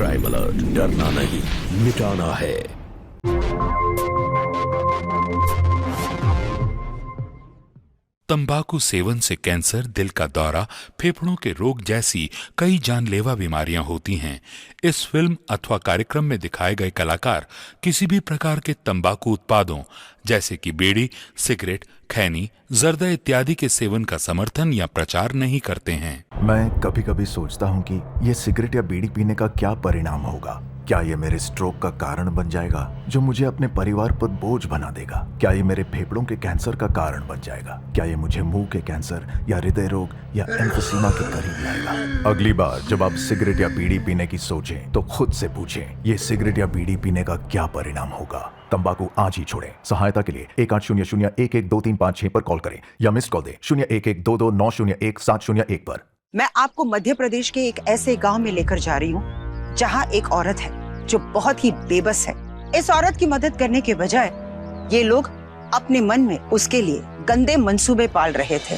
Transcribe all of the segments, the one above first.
Crime alert, डरना नहीं, मिटाना है। तंबाकू सेवन से कैंसर, दिल का दौरा, फेफड़ों के रोग जैसी कई जानलेवा बीमारियां होती हैं। इस फिल्म अथवा कार्यक्रम में दिखाए गए कलाकार किसी भी प्रकार के तंबाकू उत्पादों जैसे कि बीड़ी, सिगरेट, खैनी, जर्दा इत्यादि के सेवन का समर्थन या प्रचार नहीं करते हैं। मैं कभी कभी सोचता हूँ कि ये सिगरेट या बीड़ी पीने का क्या परिणाम होगा। क्या ये मेरे स्ट्रोक का कारण बन जाएगा, जो मुझे अपने परिवार पर बोझ बना देगा? क्या ये मेरे फेफड़ों के कैंसर का कारण बन जाएगा? क्या ये मुझे मुंह के कैंसर या हृदय रोग या एम्फीसीमा के करीब लाएगा? अगली बार जब आप सिगरेट या बीड़ी पीने की सोचें तो खुद से पूछें, ये सिगरेट या बीड़ी पीने का क्या परिणाम होगा? तंबाकू आज ही छोड़ें। सहायता के लिए 1800-112356 पर कॉल करें या मिस्ड कॉल दें 01122901-701 पर। मैं आपको मध्य प्रदेश के एक ऐसे गांव में लेकर जा रही हूँ जहाँ एक औरत है जो बहुत ही बेबस है। इस औरत की मदद करने के बजाय ये लोग अपने मन में उसके लिए गंदे मंसूबे पाल रहे थे।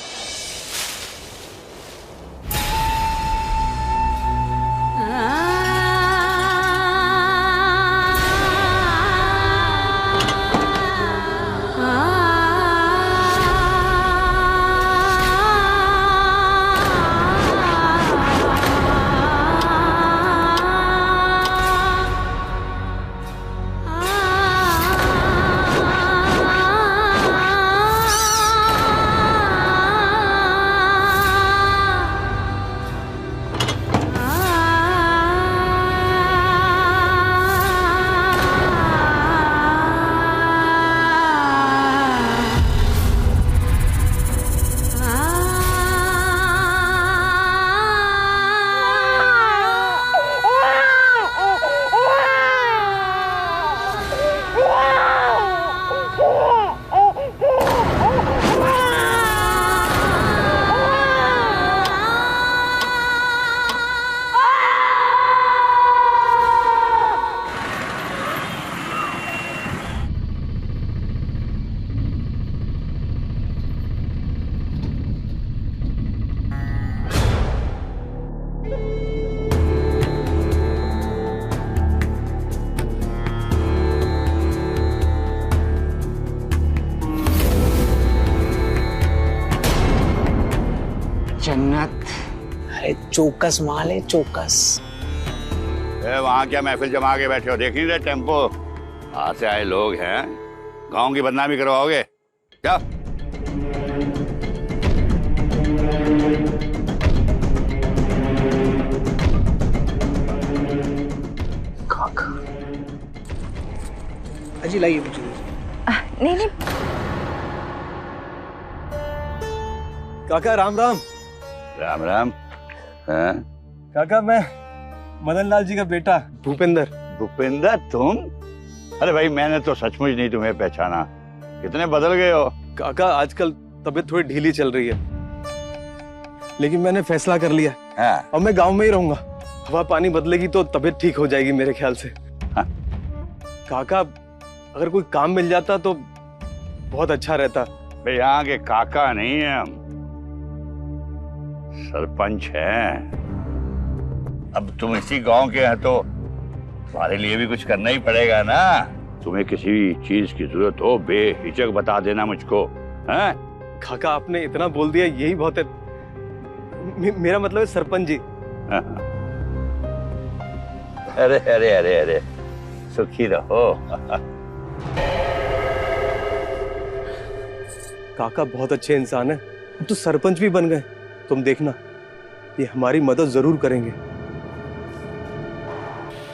जन्नत। अरे चौकस माल है, चौकस। वहाँ क्या महफिल जमा के बैठे हो? देख नहीं रहे टेम्पो? वहां से आए लोग हैं, गांव की बदनामी करवाओगे क्या? काका अजी लाइए मुझे। नहीं नहीं काका राम राम। राम राम। हाँ? काका मैं मदन लाल जी का बेटा भूपेंद्र। भूपेंद्र तुम? अरे भाई मैंने तो सचमुच नहीं तुम्हें पहचाना, कितने बदल गए हो। काका आजकल तबीयत थोड़ी ढीली चल रही है, लेकिन मैंने फैसला कर लिया। हाँ। अब मैं गांव में ही रहूंगा। हवा पानी बदलेगी तो तबीयत ठीक हो जाएगी मेरे ख्याल से। हाँ। काका अगर कोई काम मिल जाता तो बहुत अच्छा रहता। भाई यहाँ के काका नहीं है हम, सरपंच हैं। अब तुम इसी गांव के हैं तो तुम्हारे लिए भी कुछ करना ही पड़ेगा ना। तुम्हें किसी चीज की जरूरत हो बेहिचक बता देना मुझको। हैं? काका आपने इतना बोल दिया यही बहुत है। मेरा मतलब है सरपंच जी। अरे अरे अरे अरे सुखी रहो। काका बहुत अच्छे इंसान है, अब तो सरपंच भी बन गए। तुम देखना ये हमारी मदद जरूर करेंगे।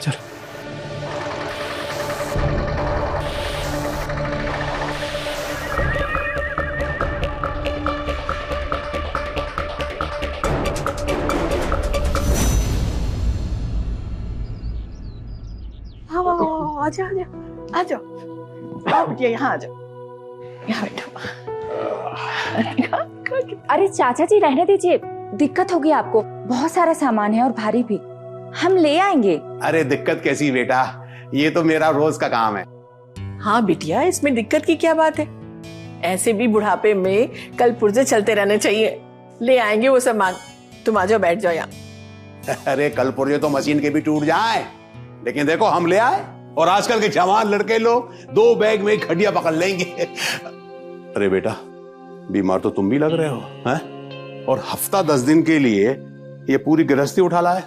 चल। आजा आजा आजा, आओ बिटिया यहाँ आ जाओ, यहाँ बैठो। अरे चाचा जी रहने दीजिए, दिक्कत होगी आपको। बहुत सारा सामान है और भारी भी, हम ले आएंगे। अरे दिक्कत कैसी बेटा, ये तो मेरा रोज का काम है। हाँ बिटिया, इसमें दिक्कत की क्या बात है? ऐसे भी बुढ़ापे में कल पुर्जे चलते रहने चाहिए। ले आएंगे वो सामान, तुम आ जाओ, बैठ जाओ यहाँ। अरे कल पुर्जे तो मशीन के भी टूट जाए, लेकिन देखो हम ले आए, और आजकल के जवान लड़के लोग 2 बैग में खटिया पकड़ लेंगे। अरे बेटा, बीमार तो तुम भी लग रहे हो, हैं? और हफ्ता 10 दिन के लिए ये पूरी गृहस्थी उठा लाए।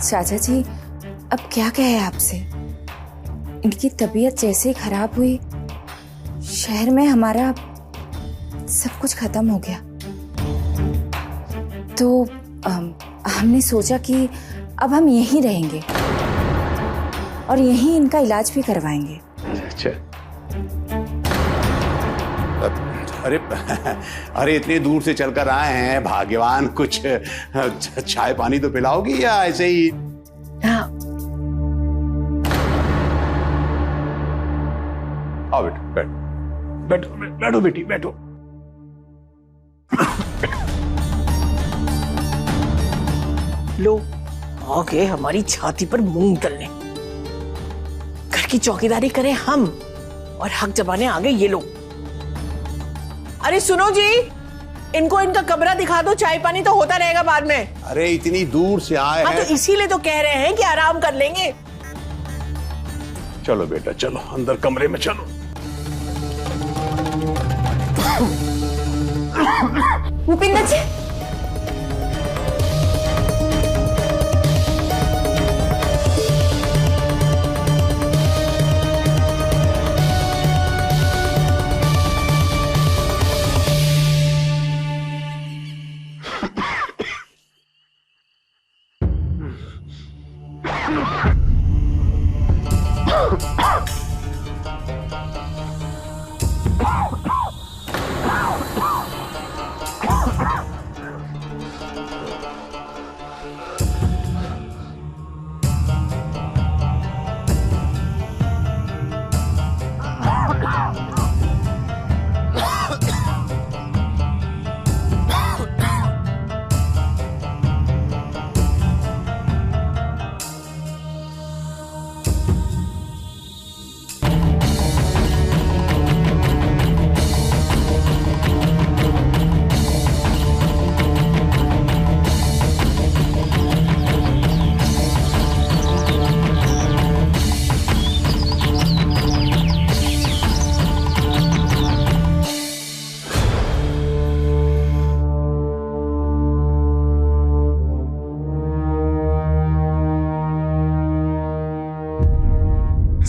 चाचा जी, अब क्या कहे आपसे, इनकी तबीयत जैसे ही खराब हुई, शहर में हमारा सब कुछ खत्म हो गया। तो हमने सोचा कि अब हम यहीं रहेंगे और यहीं इनका इलाज भी करवाएंगे। अच्छा, अरे इतनी दूर से चलकर आए हैं, भाग्यवान, कुछ चाय पानी तो पिलाओगी या ऐसे ही? हाँ। आओ बेटा, बैठो बैठो बेटी, बैठो। लो आ गए हमारी छाती पर मूंग तलने। घर की चौकीदारी करें हम और हक जमाने आ गए ये लोग। अरे सुनो जी, इनको इनका कमरा दिखा दो, चाय पानी तो होता रहेगा बाद में। अरे इतनी दूर से आए हैं। तो इसीलिए तो कह रहे हैं कि आराम कर लेंगे। चलो बेटा, चलो अंदर कमरे में चलो। भूपिंदर जी,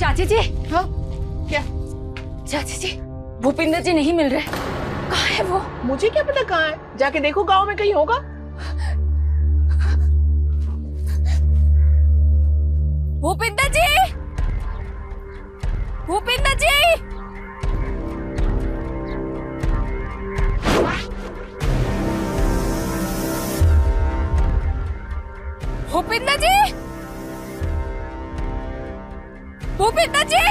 चाची जी। हाँ क्या? चाची जी, भूपिंदर जी नहीं मिल रहे। कहाँ है वो? मुझे क्या पता कहाँ है, जाके देखो, गांव में कहीं होगा। भूपिंदर जी, भूपिंदर जी, भूपिंदर जी, भूपिंदर जी,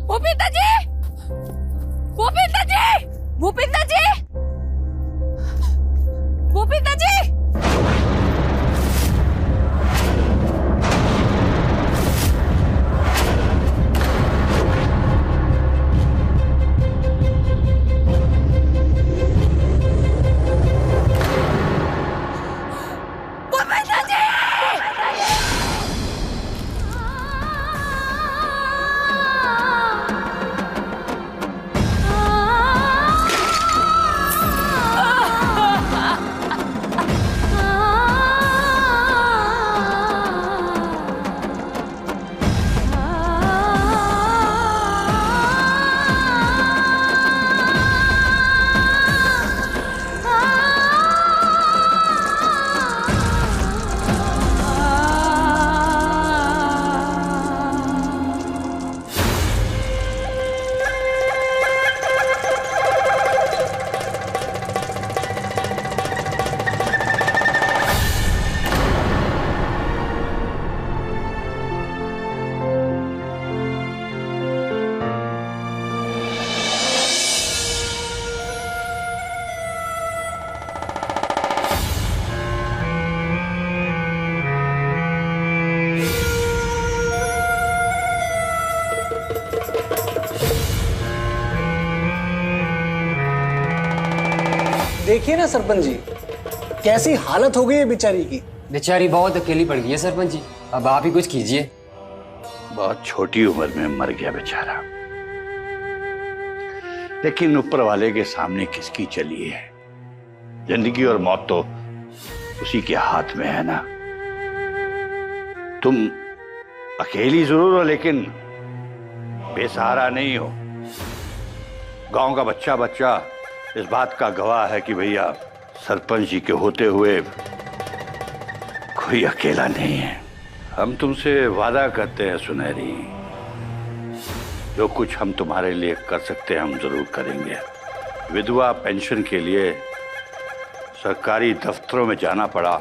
भूपिंदर जी, भूपिंदर जी, भूपिंदर जी, भूपिंदर जी। देखिए ना सरपंच जी, कैसी हालत हो गई है बेचारी की। बेचारी बहुत अकेली पड़ गई है सरपंच जी, अब आप ही कुछ कीजिए। बहुत छोटी उम्र में मर गया बेचारा, लेकिन ऊपर वाले के सामने किसकी चली है? जिंदगी और मौत तो उसी के हाथ में है ना। तुम अकेली जरूर हो, लेकिन बेसहारा नहीं हो। गांव का बच्चा बच्चा इस बात का गवाह है कि भैया सरपंच जी के होते हुए कोई अकेला नहीं है। हम तुमसे वादा करते हैं सुनहरी, जो कुछ हम तुम्हारे लिए कर सकते हैं हम जरूर करेंगे। विधवा पेंशन के लिए सरकारी दफ्तरों में जाना पड़ा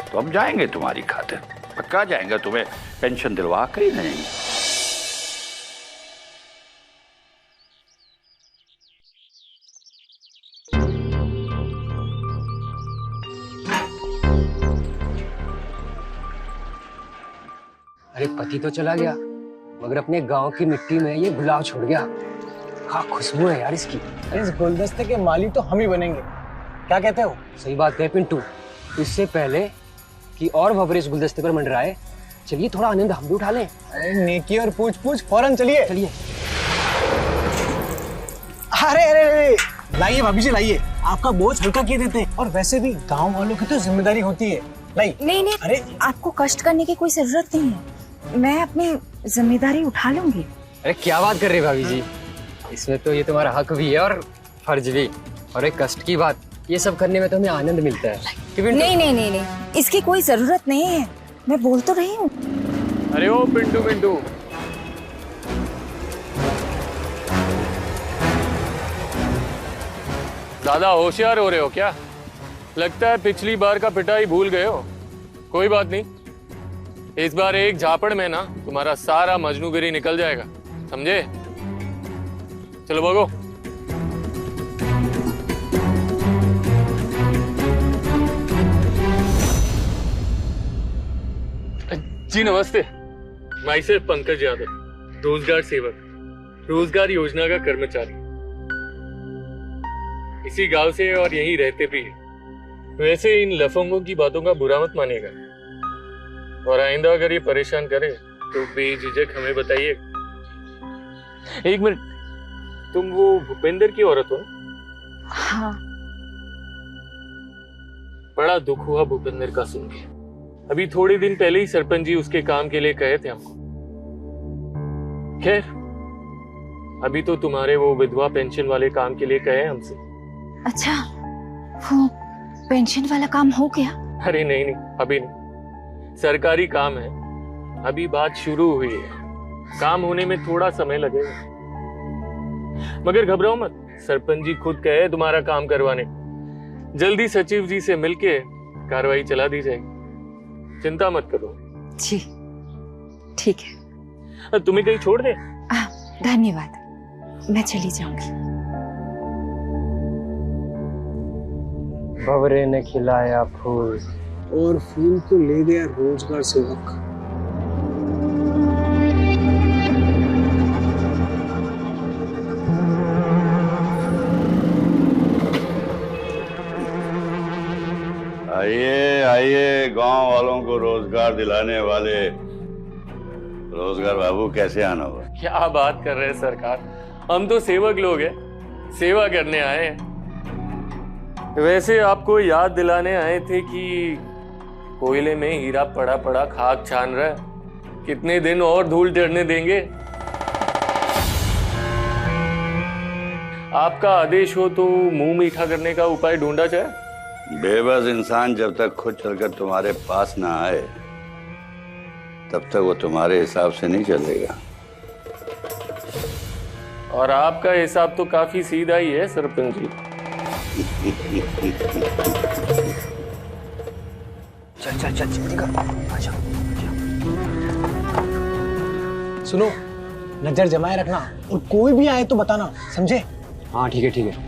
तो हम जाएंगे तुम्हारी खातिर, पक्का जाएंगे, तुम्हें पेंशन दिलवा कर ही रहेंगे। अरे पति तो चला गया, मगर अपने गांव की मिट्टी में ये गुलाब छोड़ गया। क्या खुशबू है यार इसकी। अरे इस गुलदस्ते के माली तो हम ही बनेंगे, क्या कहते हो? सही बात कहे पिंटू। इससे पहले कि और भंवरे इस गुलदस्ते पर मंडराए, चलिए थोड़ा आनंद हम भी उठा लें। अरे नेकी और पूछ पूछ फौरन चलिए। चलिए। अरे अरे अरे लाइए भाभी जी, लाइए, आपका बोझ हल्का किए देते हैं। और वैसे भी गांव वालों की तो जिम्मेदारी होती है। नहीं, अरे आपको कष्ट करने की कोई जरूरत नहीं है, मैं अपनी जिम्मेदारी उठा लूंगी। अरे क्या बात कर रही भाभी जी, इसमें तो ये तुम्हारा हक भी है और फर्ज भी। और एक कष्ट की बात, ये सब करने में तो हमें आनंद मिलता है। नहीं, इसकी कोई जरूरत नहीं है, मैं बोल तो रही हूँ। अरे ओ पिंटू पिंटू, दादा होशियार हो रहे हो क्या? लगता है पिछली बार का पिटाई भूल गए हो। कोई बात नहीं, इस बार एक झापड़ में ना तुम्हारा सारा मजनूगिरी निकल जाएगा, समझे? चलो भागो। जी नमस्ते, माई सेल्फ पंकज यादव, रोजगार सेवक, रोजगार योजना का कर्मचारी, इसी गांव से और यहीं रहते भी हैं। वैसे इन लफंगों की बातों का बुरा मत मानिएगा, और आइंदा अगर ये परेशान करे तो बेझिझक हमें बताइए। एक मिनट, तुम वो भूपेंद्र की औरत हो ना? हाँ। बड़ा दुख हुआ भूपेंद्र का सुन के। अभी थोड़े दिन पहले ही सरपंच जी उसके काम के लिए कहे थे हमको। खैर, अभी तो तुम्हारे वो विधवा पेंशन वाले काम के लिए कहे हमसे। अच्छा, वो पेंशन वाला काम हो गया? अरे नहीं, अभी नहीं, सरकारी काम है, अभी बात शुरू हुई है, काम होने में थोड़ा समय लगेगा। मगर घबराओ मत, सरपंच जी खुद कहे तुम्हारा काम करवाने। जल्दी सचिव जी से मिलके कार्रवाई चला दी जाएगी, चिंता मत करो। जी ठीक है। तुम्हें कहीं छोड़ दे? धन्यवाद, मैं चली जाऊंगी। भंवरे ने खिलाया फूल और फूल को ले गया रोजगार सेवक। आइए आइए, गांव वालों को रोजगार दिलाने वाले रोजगार बाबू, कैसे आना हुआ? क्या बात कर रहे हैं सरकार, हम तो सेवक लोग हैं, सेवा करने आए हैं। वैसे आपको याद दिलाने आए थे कि कोयले में हीरा पड़ा पड़ा खाक छान रहा है, कितने दिन और धूल चढ़ने देंगे? आपका आदेश हो तो मुंह मीठा करने का उपाय ढूंढा जाए। बेबस इंसान जब तक खुद चलकर तुम्हारे पास ना आए तब तक वो तुम्हारे हिसाब से नहीं चलेगा। और आपका हिसाब तो काफी सीधा ही है सरपंच जी। चल जल्दी कर, आजा। सुनो, नजर जमाए रखना और कोई भी आए तो बताना, समझे? हाँ ठीक है।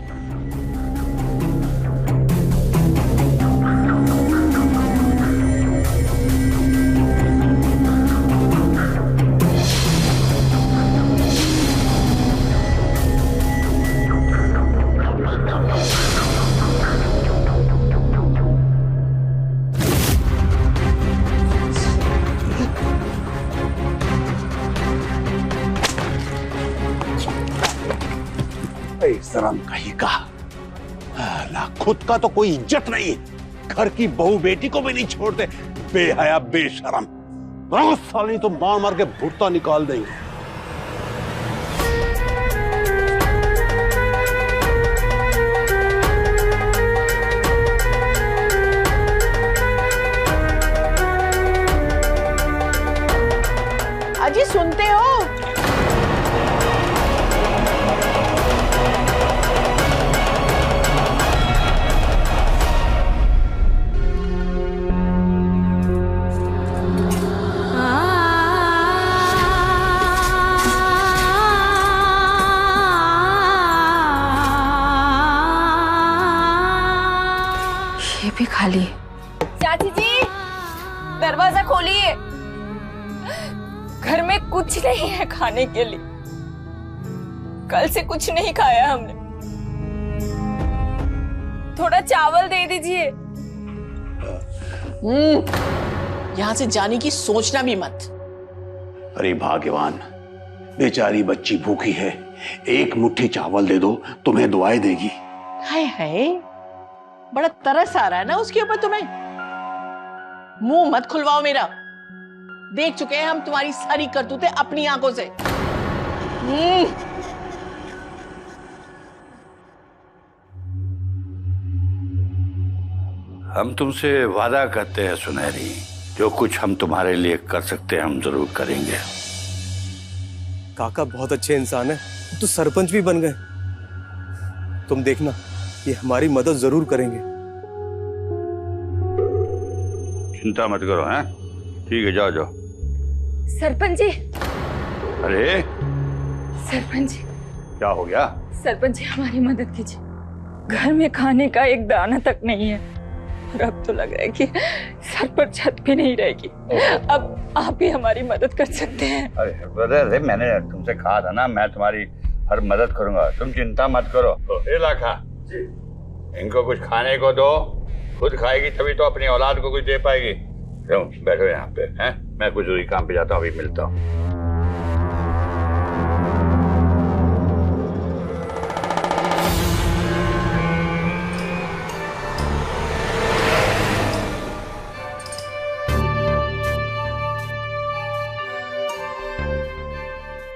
बेशरम कहीं का। ना खुद का तो कोई इज्जत नहीं, घर की बहू बेटी को भी नहीं छोड़ते। बेहया बेशरम, साली तो मार मार के भुट्टा निकाल देंगे। अजी सुनते हो? ये भी खाली है। चाची जी, दरवाजा खोलिए। घर में कुछ नहीं है खाने के लिए। कल से कुछ नहीं खाया हमने। थोड़ा चावल दे दीजिए। यहाँ से जाने की सोचना भी मत। अरे भाग्यवान, बेचारी बच्ची भूखी है, एक मुट्ठी चावल दे दो, तुम्हें दुआएं देगी। हाय हाय, बड़ा तरस आ रहा है ना उसके ऊपर तुम्हें। मुंह मत खुलवाओ मेरा। देख चुके हैं हम तुम्हारी सारी करतूतें अपनी आंखों से। हम तुमसे वादा करते हैं सुनहरी, जो कुछ हम तुम्हारे लिए कर सकते हैं हम जरूर करेंगे। काका बहुत अच्छे इंसान है, तो सरपंच भी बन गए। तुम देखना, ये हमारी मदद जरूर करेंगे। चिंता मत करो, हैं? ठीक है, जाओ जाओ। सरपंच जी। अरे सरपंच जी, क्या हो गया? सरपंच जी हमारी मदद कीजिए। घर में खाने का एक दाना तक नहीं है और अब तो लग रहा है कि सर पर छत भी नहीं रहेगी। अब आप ही हमारी मदद कर सकते हैं। अरे मैंने तुमसे कहा था ना, मैं तुम्हारी हर मदद करूंगा, तुम चिंता मत करो। ए लाखा, इनको कुछ खाने को दो, खुद खाएगी तभी तो अपनी औलाद को कुछ दे पाएगी। क्यों बैठो यहाँ पे, हैं? मैं कुछ जरूरी काम पे जाता हूँ, अभी मिलता हूँ।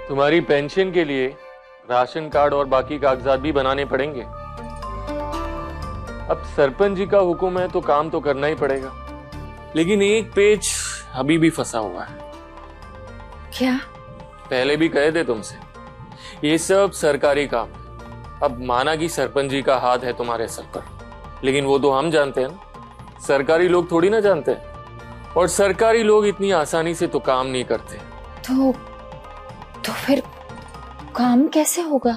तुम्हारी पेंशन के लिए राशन कार्ड और बाकी कागजात भी बनाने पड़ेंगे। अब सरपंच जी का हुक्म है तो काम तो करना ही पड़ेगा, लेकिन एक पेच अभी भी फंसा हुआ है। क्या? पहले भी कहे थे तुमसे, ये सब सरकारी काम है। अब माना कि सरपंच जी का हाथ है तुम्हारे सर पर, लेकिन वो तो हम जानते हैं ना, सरकारी लोग थोड़ी ना जानते हैं। और सरकारी लोग इतनी आसानी से तो काम नहीं करते। तो फिर काम कैसे होगा?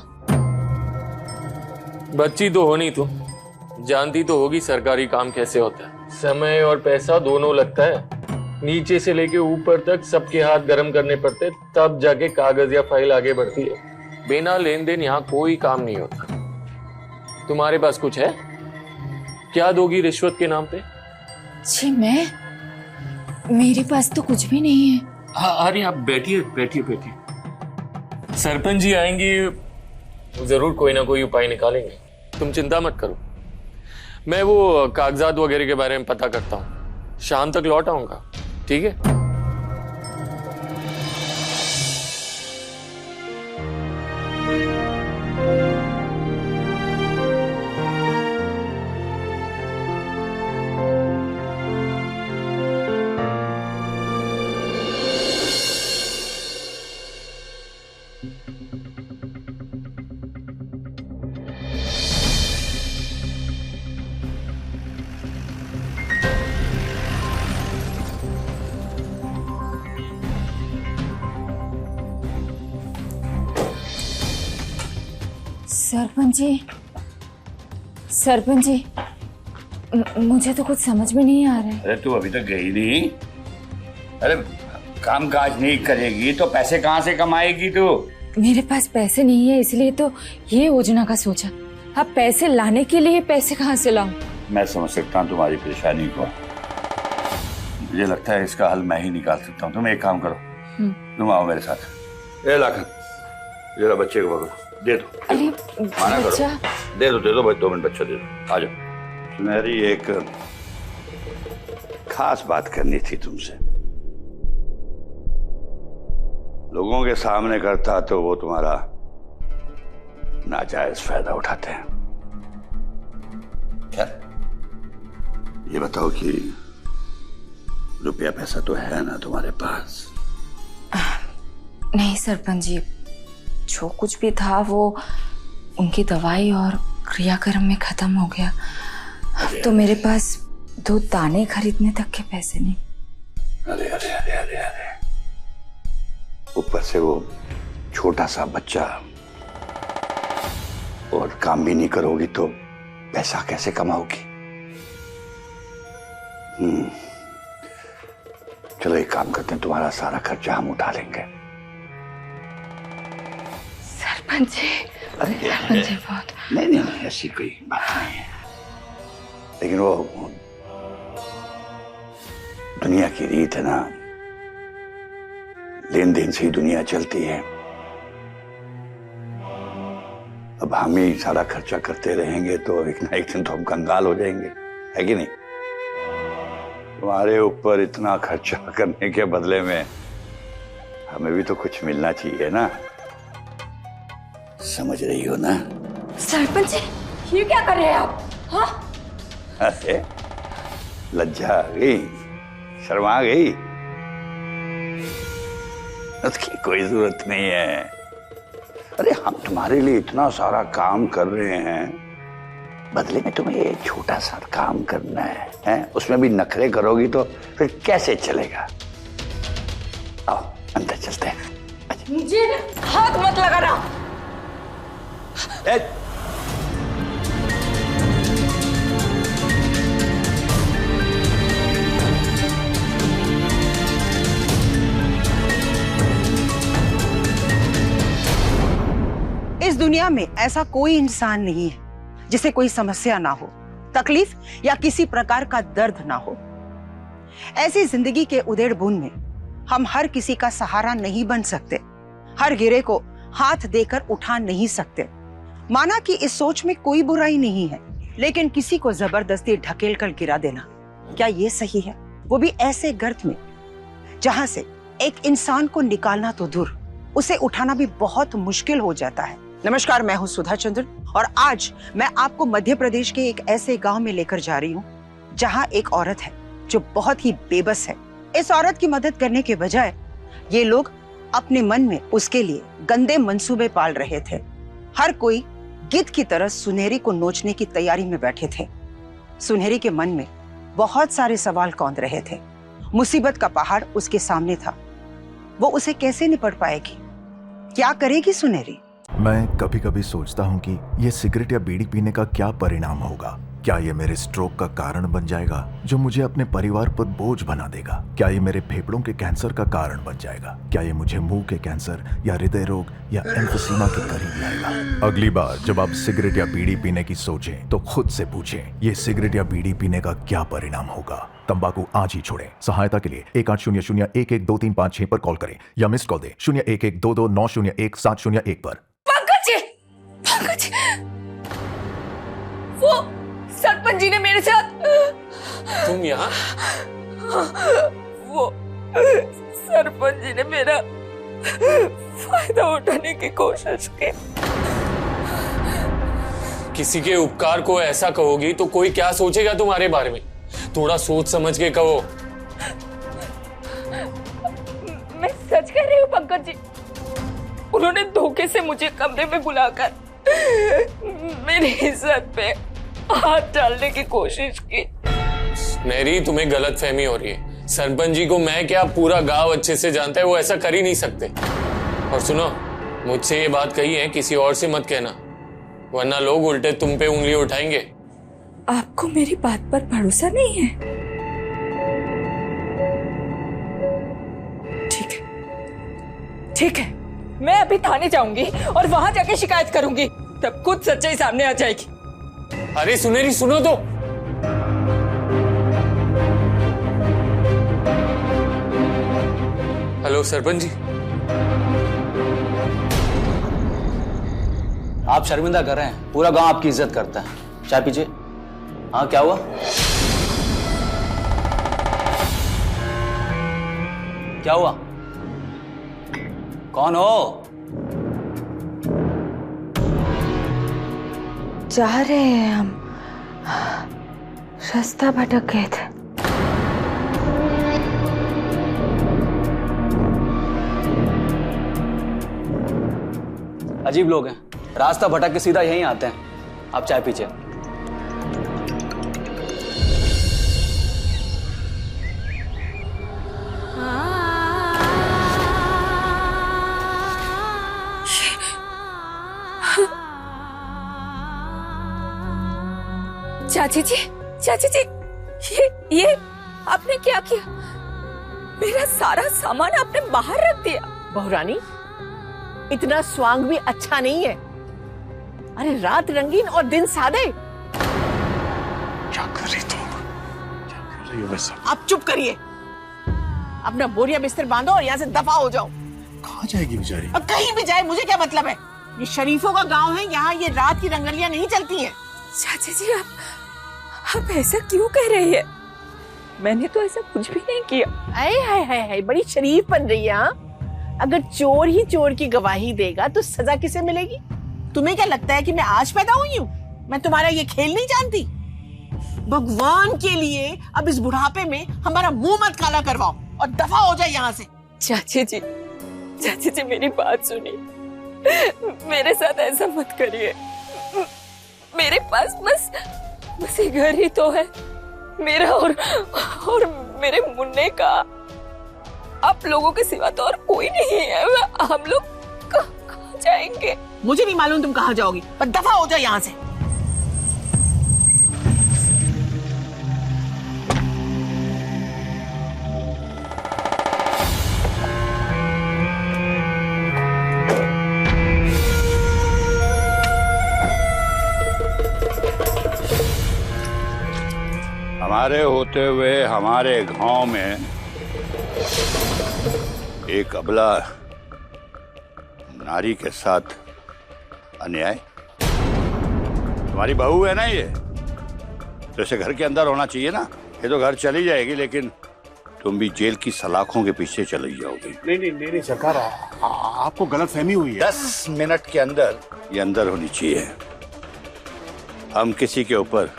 बच्ची तो हो नहीं तुम, जानती तो होगी सरकारी काम कैसे होता है। समय और पैसा दोनों लगता है, नीचे से लेके ऊपर तक सबके हाथ गर्म करने पड़ते, तब जाके कागज या फाइल आगे बढ़ती है। बिना लेन देन यहाँ कोई काम नहीं होता। तुम्हारे पास कुछ है? क्या दोगी रिश्वत के नाम पे? जी मेरे पास तो कुछ भी नहीं है। हाँ, अरे आप बैठिए बैठिए बैठिए। सरपंच जी आएंगे, जरूर कोई ना कोई उपाय निकालेंगे, तुम चिंता मत करो। मैं वो कागजात वगैरह के बारे में पता करता हूँ, शाम तक लौट आऊंगा, ठीक है? सरपंच जी, मुझे तो कुछ समझ में नहीं आ रहा है। अरे तू अभी तक गई नहीं? अरे काम काज नहीं करेगी तो पैसे कहाँ से कमाएगी तू? मेरे पास पैसे नहीं है, इसलिए तो ये योजना का सोचा। अब पैसे लाने के लिए पैसे कहाँ से लाऊं? मैं समझ सकता हूँ तुम्हारी परेशानी को, मुझे लगता है इसका हल मैं ही निकाल सकता हूँ। तुम एक काम करो, तुम आओ मेरे साथ। ए लाखन, जरा बच्चे को पकड़ो, दे दो। अरे माना बच्चा। करो, दे दो भाई, 2 मिनट बच्चा दे दो। आ जाओ। मेरी एक खास बात करनी थी तुमसे। लोगों के सामने करता तो वो तुम्हारा नाजायज फायदा उठाते हैं। क्या ये बताओ कि रुपया पैसा तो है ना तुम्हारे पास? नहीं सरपंच जी, जो कुछ भी था वो उनकी दवाई और क्रियाक्रम में खत्म हो गया। अब तो मेरे पास 2 दाने खरीदने तक के पैसे नहीं। अरे अरे अरे अरे अरे, ऊपर से वो छोटा सा बच्चा, और काम भी नहीं करोगी तो पैसा कैसे कमाओगी? चलो एक काम करते हैं, तुम्हारा सारा खर्चा हम उठा लेंगे। सरपंच जी, सरपंच जी बहुत। नहीं, ऐसी कोई बात नहीं है, लेकिन वो दुनिया की रीत है ना, लेन देन से ही दुनिया चलती है। अब हम ही सारा खर्चा करते रहेंगे तो एक ना एक दिन तो हम कंगाल हो जाएंगे, है कि नहीं? तुम्हारे ऊपर इतना खर्चा करने के बदले में हमें भी तो कुछ मिलना चाहिए ना, समझ रही हो ना? सरपंच जी, ये क्या कर रहे हैं आप? हाँ? अरे लज्जा आ गई, शर्मा गई? उसकी कोई जरूरत नहीं है। अरे हम तुम्हारे लिए इतना सारा काम कर रहे हैं, बदले में तुम्हें ये छोटा सा काम करना है? उसमें भी नखरे करोगी तो फिर कैसे चलेगा? आओ अंदर चलते हैं। मुझे हाथ मत लगाना। इस दुनिया में ऐसा कोई इंसान नहीं है जिसे कोई समस्या ना हो, तकलीफ या किसी प्रकार का दर्द ना हो। ऐसी जिंदगी के उधेड़ बुन में हम हर किसी का सहारा नहीं बन सकते, हर गिरे को हाथ देकर उठा नहीं सकते। माना कि इस सोच में कोई बुराई नहीं है, लेकिन किसी को जबरदस्ती ढकेल कर गिरा देना, क्या ये सही है? वो भी ऐसे गर्त में जहां से एक इंसान को निकालना तो दूर, उसे उठाना भी बहुत मुश्किल हो जाता है। नमस्कार, मैं हूं सुधा चंद्रन और आज मैं आपको मध्य प्रदेश के एक ऐसे गांव में लेकर जा रही हूं जहां एक औरत है जो बहुत ही बेबस है। इस औरत की मदद करने के बजाय ये लोग अपने मन में उसके लिए गंदे मंसूबे पाल रहे थे। हर कोई गिद्ध की तरह सुनहरी को नोचने की तैयारी में बैठे थे। सुनहरी के मन में बहुत सारे सवाल कौंध रहे थे। मुसीबत का पहाड़ उसके सामने था, वो उसे कैसे निपट पाएगी? क्या करेगी सुनहरी? मैं कभी कभी सोचता हूँ कि ये सिगरेट या बीड़ी पीने का क्या परिणाम होगा। क्या ये मेरे स्ट्रोक का कारण बन जाएगा जो मुझे अपने परिवार पर बोझ बना देगा? क्या ये मेरे फेफड़ों के कैंसर का कारण बन जाएगा? क्या ये मुझे मुंह के कैंसर या हृदय रोग या एम्फीसीमा के करीब लाएगा? अगली बार जब आप सिगरेट या बीड़ी पीने की सोचें तो खुद से पूछें, ये सिगरेट या बीड़ी पीने का क्या परिणाम होगा? तंबाकू आज ही छोड़ें। सहायता के लिए 1800-112356 पर कॉल करें या मिस्ड कॉल दें 01122901-701 पर। पंकज, वो सरपंच जी ने मेरे साथ। तुम यहाँ? वो सरपंच जी ने मेरा फायदा उठाने की कोशिश की। किसी के उपकार को ऐसा कहोगी तो कोई क्या सोचेगा तुम्हारे बारे में? थोड़ा सोच समझ के कहो। मैं सच कह रही हूँ पंकज जी, उन्होंने धोखे से मुझे कमरे में बुलाकर मेरी इज्जत पे हाथ डालने की कोशिश की। नेरी, तुम्हें गलतफहमी हो रही है। सरपंच जी को मैं क्या, पूरा गांव अच्छे से जानता है, वो ऐसा कर ही नहीं सकते। और सुनो, मुझसे ये बात कही है, किसी और से मत कहना, वरना लोग उल्टे तुम पे उंगली उठाएंगे। आपको मेरी बात पर भरोसा नहीं है? ठीक है, ठीक है, मैं अभी थाने जाऊंगी और वहां जाके शिकायत करूंगी, तब खुद सच्चाई सामने आ जाएगी। अरे सुनेरी, सुनो तो। हेलो सरपंच जी। आप शर्मिंदा कर रहे हैं, पूरा गांव आपकी इज्जत करता है। चाय पीजिए। हाँ क्या हुआ? क्या हुआ? कौन हो? जा रहे हैं हम, रास्ता भटक गए थे। अजीब लोग हैं, रास्ता भटक के सीधा यहीं आते हैं। आप चाय पीजिए। चाची जी, चाची जी, ये आपने क्या किया? मेरा सारा सामान आपने बाहर रख दिया। बहुरानी, इतना स्वांग भी अच्छा नहीं है। अरे रात रंगीन और दिन सादे। क्या कर रही तुम? क्या कर रही हो वैसा? आप चुप करिए, अपना बोरिया बिस्तर बांधो और यहाँ से दफा हो जाओ। कहाँ जाएगी बेचारी? अब कहीं भी जाए, मुझे क्या मतलब है? ये शरीफों का गांव है, यहाँ ये रात की रंगलियां नहीं चलती हैं। चाची जी, आप ऐसा क्यों कह रही है? मैंने तो ऐसा कुछ भी नहीं किया। हाय हाय हाय हाय, बड़ी शरीफ बन रही है। हाँ, अगर चोर ही चोर की गवाही देगा तो सजा किसे मिलेगी? तुम्हें क्या लगता है कि मैं आज पैदा हुई हूँ? मैं तुम्हारा ये खेल नहीं जानती। भगवान के लिए अब इस बुढ़ापे में हमारा मुंह मत काला करवाओ और दफा हो जाए यहाँ से। चाची जी मेरी बात सुनिए, मेरे साथ ऐसा मत करिए। मेरे पास बस ये घर ही तो है, मेरा और मेरे मुन्ने का। आप लोगों के सिवा तो और कोई नहीं है। हम लोग कहाँ जाएंगे? मुझे नहीं मालूम तुम कहाँ जाओगी, पर दफा हो जाए यहाँ से। हमारे होते हुए हमारे गांव में एक अबला नारी के साथ अन्याय। तुम्हारी बहू है ना ये, तो इसे घर के अंदर होना चाहिए ना। ये तो घर चली जाएगी, लेकिन तुम भी जेल की सलाखों के पीछे चली जाओगी। नहीं सरकार, आपको गलतफहमी हुई है। 10 मिनट के अंदर ये अंदर होनी चाहिए। हम किसी के ऊपर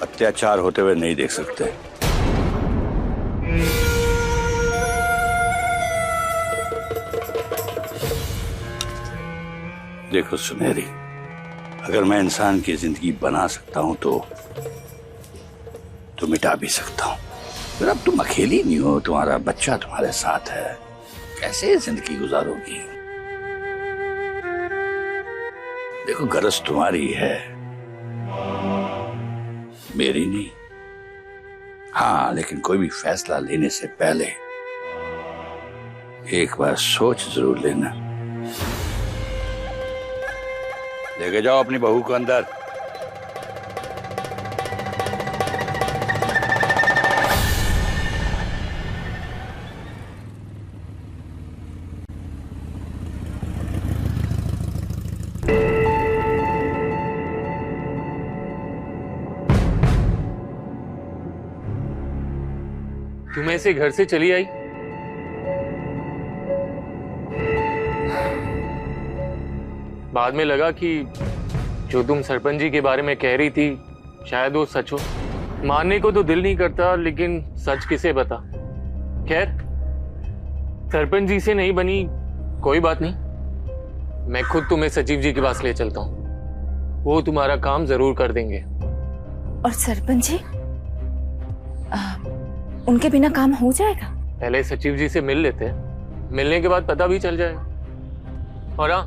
अत्याचार होते हुए नहीं देख सकते। देखो सुनहरी, अगर मैं इंसान की जिंदगी बना सकता हूं तो मिटा भी सकता हूं। फिर अब तुम अकेली नहीं हो, तुम्हारा बच्चा तुम्हारे साथ है, कैसे जिंदगी गुजारोगी? देखो गरज तुम्हारी है, मेरी नहीं। हाँ, लेकिन कोई भी फैसला लेने से पहले एक बार सोच जरूर लेना। लेके जाओ अपनी बहू को अंदर। तुम ऐसे घर से चली आई? बाद में लगा कि जो तुम सरपंच जी के बारे में कह रही थी शायद वो सच हो। मानने को तो दिल नहीं करता, लेकिन सच किसे बता। खैर, सरपंच जी से नहीं बनी, कोई बात नहीं। मैं खुद तुम्हें सचिव जी के पास ले चलता हूँ, वो तुम्हारा काम जरूर कर देंगे। और सरपंच जी, उनके बिना काम हो जाएगा? पहले सचिव जी से मिल लेते हैं, मिलने के बाद पता भी चल जाएगा। और हाँ,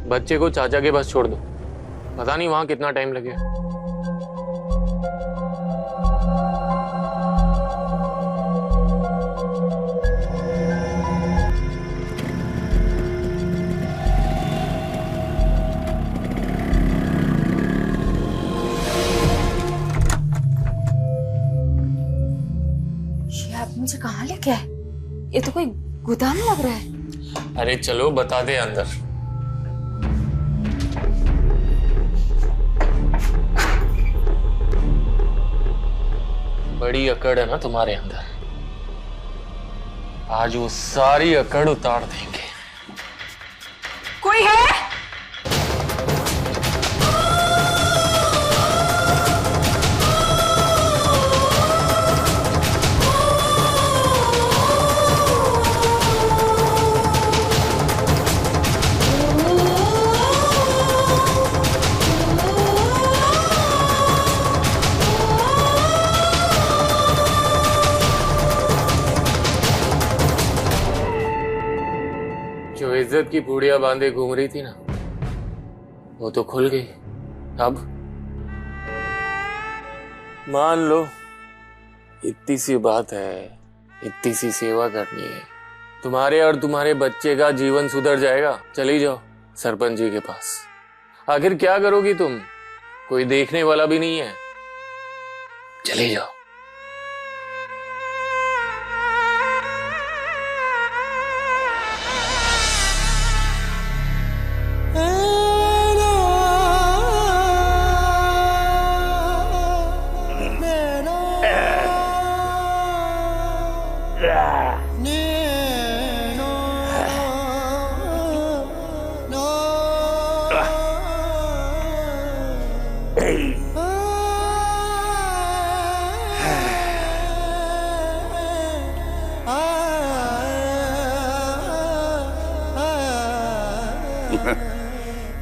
बच्चे को चाचा के पास छोड़ दो, पता नहीं वहां कितना टाइम लगे। मुझे कहाँ लेके आए? ये तो कोई गोदाम लग रहा है। अरे चलो बता दे अंदर। बड़ी अकड़ है ना तुम्हारे अंदर, आज वो सारी अकड़ उतार देंगे। कोई है? जो इज्जत की पूड़ियां बांधे घूम रही थी ना, वो तो खुल गई। अब मान लो इतनी सी बात है, इतनी सी सेवा करनी है, तुम्हारे और तुम्हारे बच्चे का जीवन सुधर जाएगा। चली जाओ सरपंच जी के पास। आखिर क्या करोगी तुम, कोई देखने वाला भी नहीं है। चली जाओ।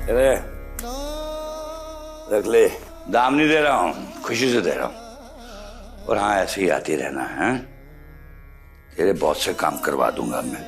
अरे रख ले, दाम नहीं दे रहा हूं, खुशी से दे रहा हूं। और हाँ, ऐसे ही आती रहना है, तेरे बॉस से काम करवा दूंगा मैं।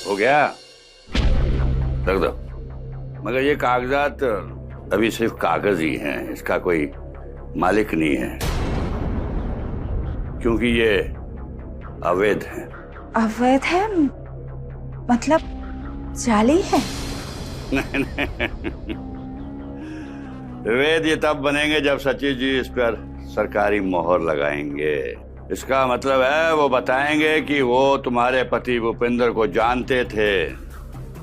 हो गया, रख दो। मगर ये कागजात अभी सिर्फ कागज ही हैं, इसका कोई मालिक नहीं है, क्योंकि ये अवैध है। अवैध है मतलब जाली है? वैध ये तब बनेंगे जब सचिव जी इस पर सरकारी मोहर लगाएंगे। इसका मतलब है वो बताएंगे कि वो तुम्हारे पति भूपेंद्र को जानते थे।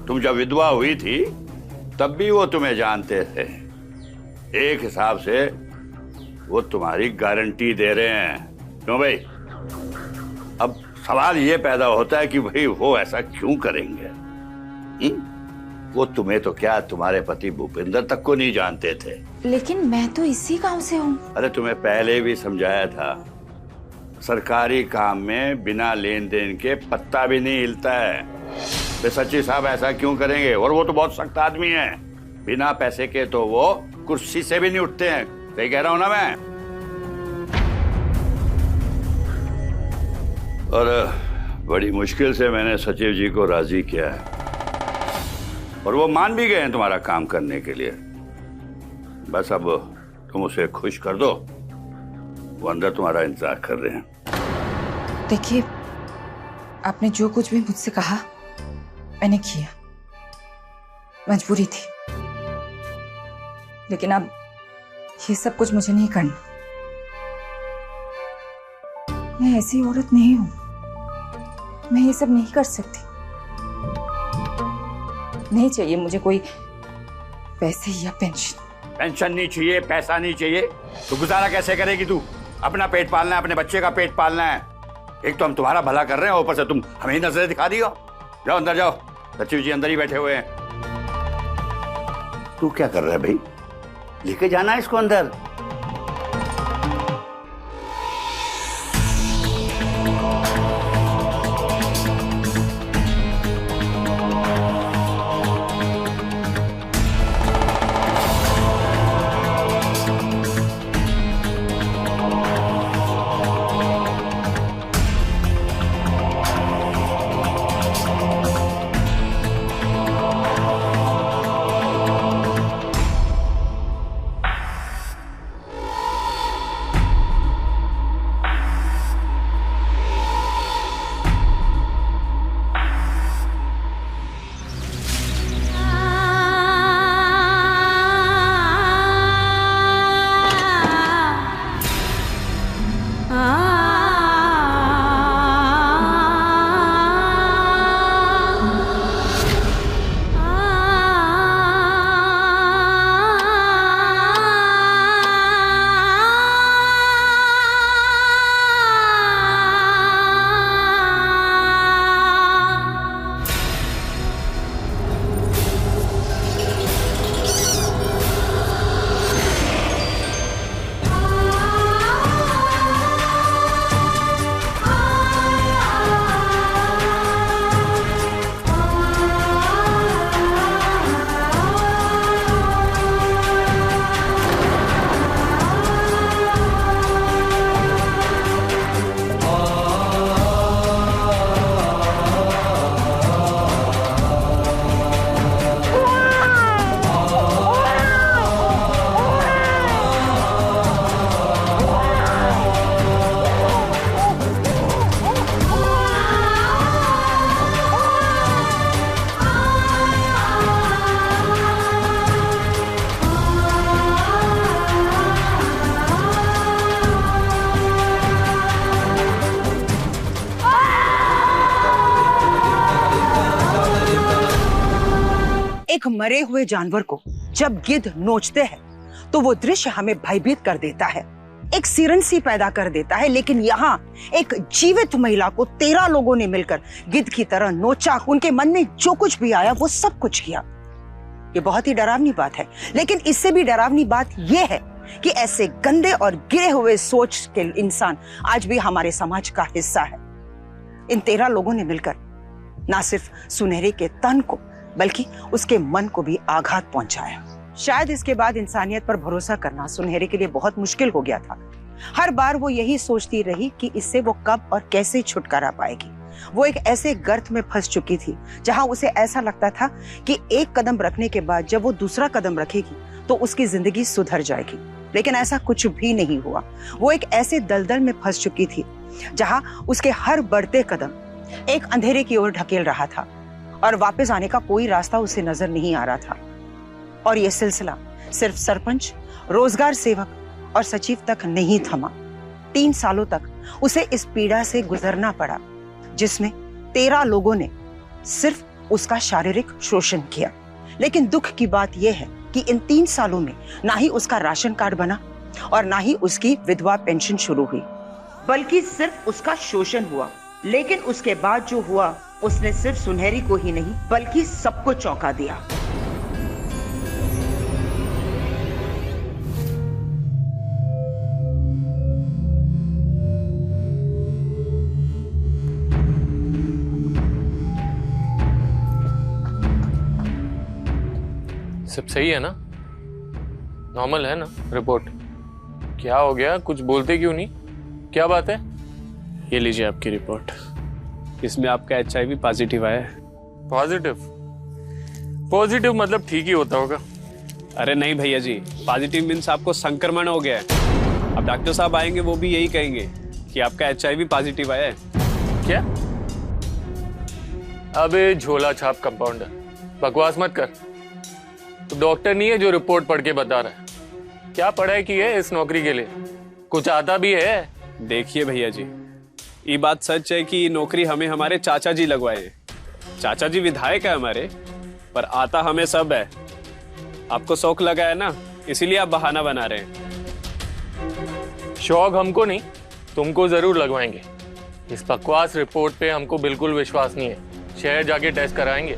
तुम जब विधवा हुई थी तब भी वो तुम्हें जानते थे। एक हिसाब से वो तुम्हारी गारंटी दे रहे हैं। क्यों भाई? अब सवाल ये पैदा होता है कि भाई वो ऐसा क्यों करेंगे? वो तुम्हें तो क्या, तुम्हारे पति भूपेंद्र तक को नहीं जानते थे। लेकिन मैं तो इसी गांव से हूँ। अरे तुम्हें पहले भी समझाया था, सरकारी काम में बिना लेन देन के पत्ता भी नहीं हिलता है। तो सचिव साहब ऐसा क्यों करेंगे? और वो तो बहुत सख्त आदमी है, बिना पैसे के तो वो कुर्सी से भी नहीं उठते हैं। सही कह रहा हूं ना मैं? और बड़ी मुश्किल से मैंने सचिव जी को राजी किया है और वो मान भी गए हैं तुम्हारा काम करने के लिए। बस अब तुम उसे खुश कर दो, वो अंदर तुम्हारा इंतजार कर रहे हैं। देखिए, आपने जो कुछ भी मुझसे कहा मैंने किया, मजबूरी थी, लेकिन अब ये सब कुछ मुझे नहीं करना। मैं ऐसी औरत नहीं हूं, मैं ये सब नहीं कर सकती। नहीं चाहिए मुझे कोई पैसे या पेंशन। पेंशन नहीं चाहिए, पैसा नहीं चाहिए, तो गुजारा कैसे करेगी तू? अपना पेट पालना है, अपने बच्चे का पेट पालना है। एक तो हम तुम्हारा भला कर रहे हैं, ऊपर से तुम हमें ही नजरें दिखा रही हो। जाओ अंदर जाओ, सचिव जी अंदर ही बैठे हुए हैं। तू क्या कर रहा है भाई? लेके जाना है इसको अंदर। एक मरे हुए जानवर को जब गिद्ध नोचते हैं तो वो दृश्य हमें भयभीत कर देता है, एक सिरन सी पैदा कर देता है। लेकिन यहाँ एक जीवित महिला को 13 लोगों ने मिलकर गिद्ध की तरह नोचा, उनके मन में जो कुछ भी आया वो सब कुछ किया। ये बहुत ही डरावनी बात है, लेकिन इससे भी डरावनी बात यह है कि ऐसे गंदे और गिरे हुए सोच के इंसान आज भी हमारे समाज का हिस्सा है। इन 13 लोगों ने मिलकर ना सिर्फ सुनहरे के तन को बल्कि उसके मन को भी आघात पहुंचाया। शायद इसके बाद इंसानियत पर भरोसा करना सुनहरे के लिए बहुत मुश्किल हो गया था। हर बार वो यही सोचती रही कि इससे वो कब और कैसे छुटकारा पाएगी। वो एक ऐसे गर्त में फंस चुकी थी जहां उसे ऐसा लगता था कि एक कदम रखने के बाद जब वो दूसरा कदम रखेगी तो उसकी जिंदगी सुधर जाएगी, लेकिन ऐसा कुछ भी नहीं हुआ। वो एक ऐसे दलदल में फंस चुकी थी जहां उसके हर बढ़ते कदम एक अंधेरे की ओर ढकेल रहा था और वापस आने का कोई रास्ता उसे नजर नहीं आ रहा था। और यह सिलसिला सिर्फ सरपंच, रोजगार सेवक और सचिव तक नहीं थमा। 3 सालों तक उसे इस पीड़ा से गुजरना पड़ा जिसमें 13 लोगों ने सिर्फ उसका शारीरिक शोषण किया। लेकिन दुख की बात यह है कि इन 3 सालों में ना ही उसका राशन कार्ड बना और ना ही उसकी विधवा पेंशन शुरू हुई, बल्कि सिर्फ उसका शोषण हुआ। लेकिन उसके बाद जो हुआ उसने सिर्फ सुनहरी को ही नहीं बल्कि सबको चौंका दिया। सब सही है ना? नॉर्मल है ना रिपोर्ट? क्या हो गया, कुछ बोलते क्यों नहीं? क्या बात है? ये लीजिए आपकी रिपोर्ट। इसमें आपका HIV पॉजिटिव आया है। पॉजिटिव? पॉजिटिव मतलब ठीक ही होता होगा। अरे नहीं भैया जी, पॉजिटिव मीन्स आपको संक्रमण हो गया है। अब डॉक्टर साहब आएंगे वो भी यही कहेंगे कि आपका HIV पॉजिटिव आया है। क्या? अबे झोला छाप कंपाउंडर, बकवास मत कर। तो डॉक्टर नहीं है जो रिपोर्ट पढ़ के बता रहा है। क्या पढ़ाई की है इस नौकरी के लिए? कुछ आता भी है? देखिए भैया जी, ये बात सच है कि नौकरी हमें हमारे चाचा जी लगवाए। चाचा जी विधायक है हमारे, पर आता हमें सब है। आपको शौक लगा है ना, इसीलिए आप बहाना बना रहे हैं। शौक हमको नहीं, तुमको जरूर लगवाएंगे। इस बकवास रिपोर्ट पे हमको बिल्कुल विश्वास नहीं है। शहर जाके टेस्ट कराएंगे।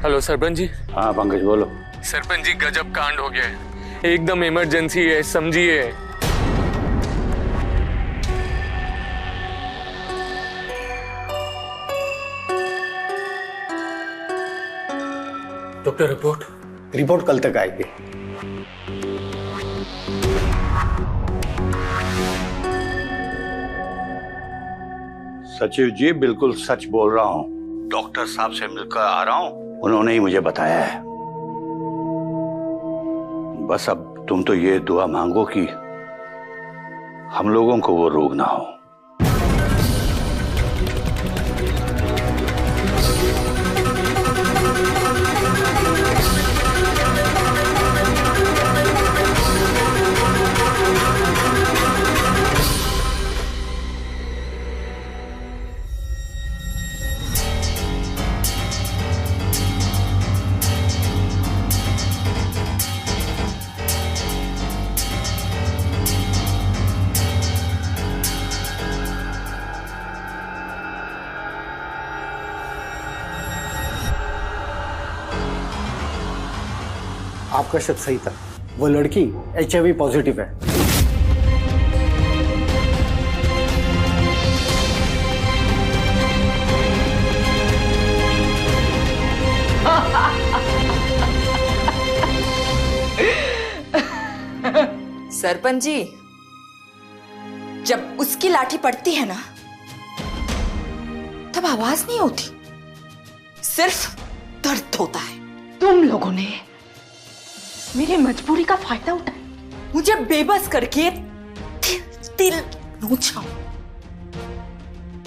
हेलो सरपंच जी। हाँ पंकज बोलो। सरपंच जी गजब कांड हो गया है, एकदम इमरजेंसी है, समझिए। डॉक्टर रिपोर्ट कल तक आएगी। सचिव जी बिल्कुल सच बोल रहा हूँ, डॉक्टर साहब से मिलकर आ रहा हूँ, उन्होंने ही मुझे बताया है। बस अब तुम तो ये दुआ मांगो कि हम लोगों को वो रोग ना हो। आपका शक सही था, वो लड़की HIV पॉजिटिव है। सरपंच जी, जब उसकी लाठी पड़ती है ना तब आवाज नहीं होती, सिर्फ दर्द होता है। तुम लोगों ने मेरी मजबूरी का फायदा उठाया, मुझे बेबस करके दिल नोचा,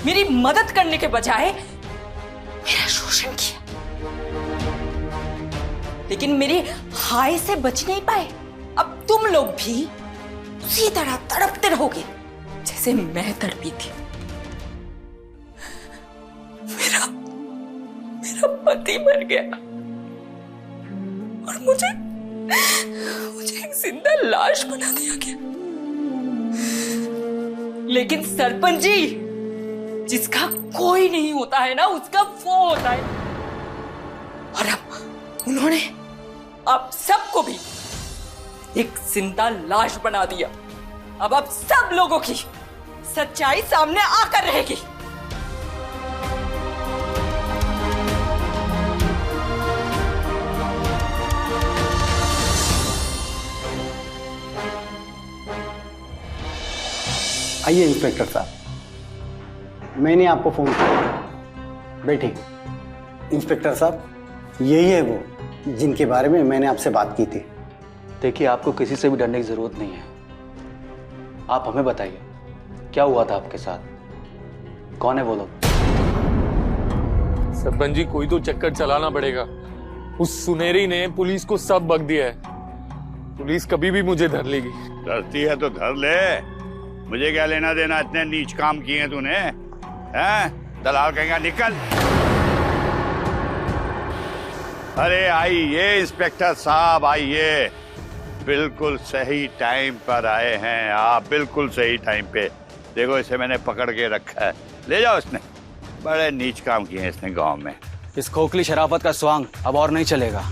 मेरी मदद करने के बजाय मेरा शोषण किया, लेकिन मेरे हाय से बच नहीं पाए। अब तुम लोग भी उसी तरह तड़पते रहोगे जैसे मैं तड़पी थी। मेरा पति मर गया और मुझे एक जिंदा लाश बना दिया गया। लेकिन सरपंच जी, जिसका कोई नहीं होता है ना, उसका वो होता है। और अब उन्होंने आप सबको भी एक जिंदा लाश बना दिया। अब सब लोगों की सच्चाई सामने आकर रहेगी। आइए इंस्पेक्टर साहब, मैंने आपको फोन किया, बैठे। इंस्पेक्टर साहब, यही है वो जिनके बारे में मैंने आपसे बात की थी। देखिए, आपको किसी से भी डरने की जरूरत नहीं है। आप हमें बताइए, क्या हुआ था आपके साथ? कौन है वो लोग? सरपंच जी, कोई तो चक्कर चलाना पड़ेगा। उस सुनेरी ने पुलिस को सब बक दिया है। पुलिस कभी भी मुझे धर लेगी। डरती है तो धर ले, मुझे क्या लेना देना, इतने नीच काम किए हैं तूने, हैं? दलाल कहेगा निकल। अरे आइए इंस्पेक्टर साहब, आइए, बिल्कुल सही टाइम पर आए हैं आप, बिल्कुल सही टाइम पे। देखो इसे मैंने पकड़ के रखा है, ले जाओ। इसने बड़े नीच काम किए हैं इसने गांव में। इस खोखली शराफत का स्वांग अब और नहीं चलेगा।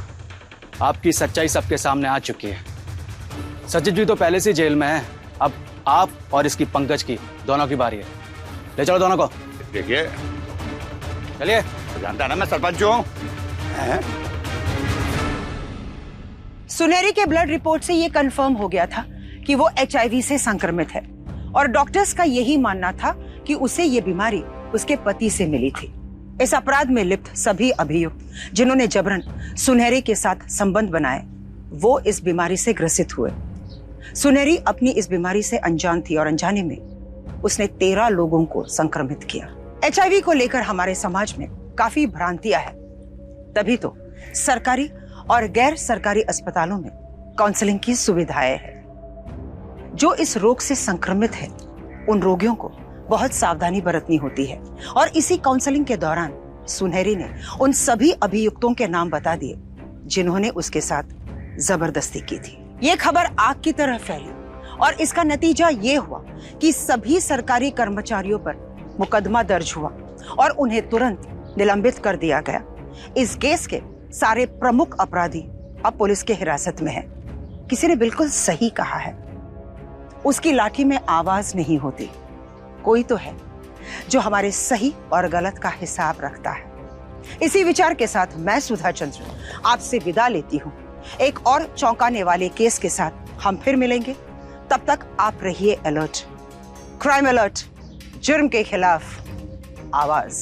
आपकी सच्चाई सबके सामने आ चुकी है। सचिव जी तो पहले से जेल में है, अब आप और इसकी पंकज की दोनों की बारी है। ले चलो दोनों को। देखिए, चलिए। जानता ना मैं सरपंच हूँ। सुनेरी के ब्लड रिपोर्ट से ये कंफर्म हो गया था कि वो HIV से संक्रमित है और डॉक्टर्स का यही मानना था कि उसे ये बीमारी उसके पति से मिली थी। इस अपराध में लिप्त सभी अभियुक्त जिन्होंने जबरन सुनेरी के साथ संबंध बनाए, वो इस बीमारी से ग्रसित हुए। सुनेरी अपनी इस बीमारी से अनजान थी और अनजाने में उसने 13 लोगों को संक्रमित किया। HIV को लेकर हमारे समाज में काफी भ्रांतियां हैं, तभी तो सरकारी और गैर सरकारी अस्पतालों में काउंसलिंग की सुविधाएं हैं। जो इस रोग से संक्रमित है, उन रोगियों को बहुत सावधानी बरतनी होती है और इसी काउंसलिंग के दौरान सुनहरी ने उन सभी अभियुक्तों के नाम बता दिए जिन्होंने उसके साथ जबरदस्ती की थी। ये खबर आग की तरह फैली और इसका नतीजा ये हुआ कि सभी सरकारी कर्मचारियों पर मुकदमा दर्ज हुआ और उन्हें तुरंत निलंबित कर दिया गया। इस केस के सारे प्रमुख अपराधी अब पुलिस के हिरासत में हैं। किसी ने बिल्कुल सही कहा है, उसकी लाठी में आवाज नहीं होती, कोई तो है जो हमारे सही और गलत का हिसाब रखता है। इसी विचार के साथ मैं सुधा चंद्र आपसे विदा लेती हूँ। एक और चौंकाने वाले केस के साथ हम फिर मिलेंगे। तब तक आप रहिए अलर्ट। क्राइम अलर्ट, जुर्म के खिलाफ आवाज।